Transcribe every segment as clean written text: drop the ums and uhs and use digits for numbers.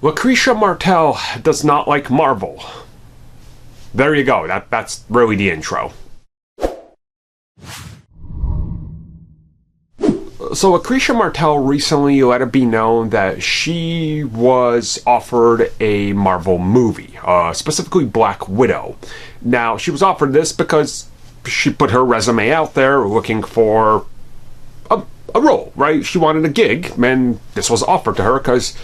Lucrecia Martel does not like Marvel. There you go. That's really the intro. So Lucrecia Martel recently let it be known that she was offered a Marvel movie, specifically Black Widow. Now, she was offered this because she put her resume out there looking for a role, right? She wanted a gig, and this was offered to her because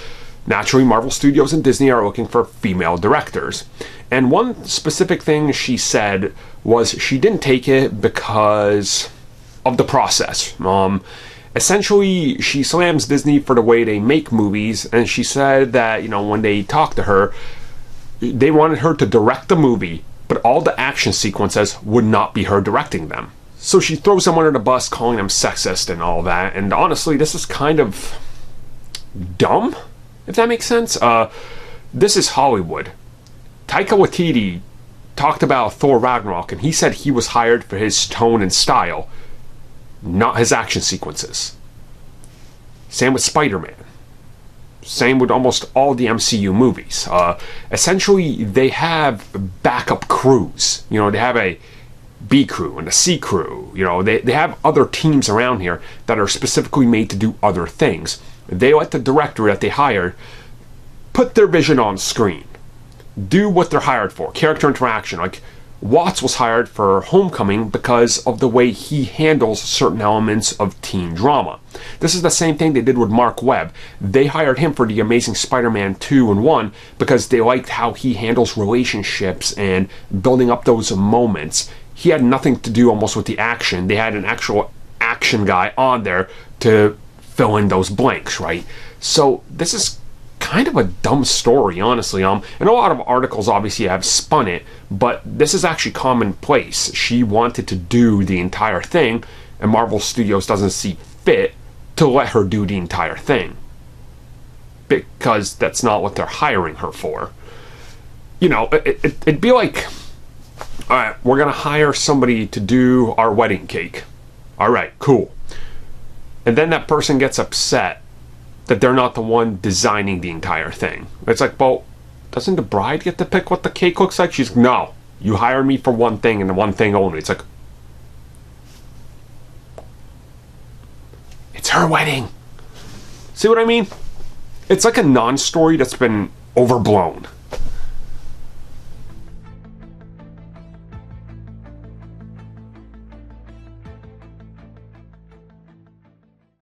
naturally Marvel Studios and Disney are looking for female directors. And one specific thing she said was she didn't take it because of the process. Essentially, she slams Disney for the way they make movies, and she said that, when they talked to her, they wanted her to direct the movie, but all the action sequences would not be her directing them. So she throws them under the bus, calling them sexist and all that, and honestly, this is kind of dumb, if that makes sense. This is Hollywood. Taika Waititi talked about Thor Ragnarok, and he said he was hired for his tone and style, not his action sequences. Same with Spider-Man. Same with almost all the MCU movies. Essentially, they have backup crews. They have a B crew and a C crew. They have other teams around here that are specifically made to do other things. They let the director that they hired put their vision on screen. Do what they're hired for. Character interaction. Like, Watts was hired for Homecoming because of the way he handles certain elements of teen drama. This is the same thing they did with Mark Webb. They hired him for The Amazing Spider-Man 2 and 1 because they liked how he handles relationships and building up those moments. He had nothing to do almost with the action. They had an actual action guy on there to fill in those blanks, right? So this is kind of a dumb story, honestly. And a lot of articles obviously have spun it, but this is actually commonplace. She wanted to do the entire thing, and Marvel Studios doesn't see fit to let her do the entire thing, because that's not what they're hiring her for. It'd be like, all right, we're gonna hire somebody to do our wedding cake. All right, cool. And then that person gets upset that they're not the one designing the entire thing. It's like, well, doesn't the bride get to pick what the cake looks like? She's, no, you hired me for one thing and one thing only. It's like, it's her wedding. See what I mean? It's like a non-story that's been overblown.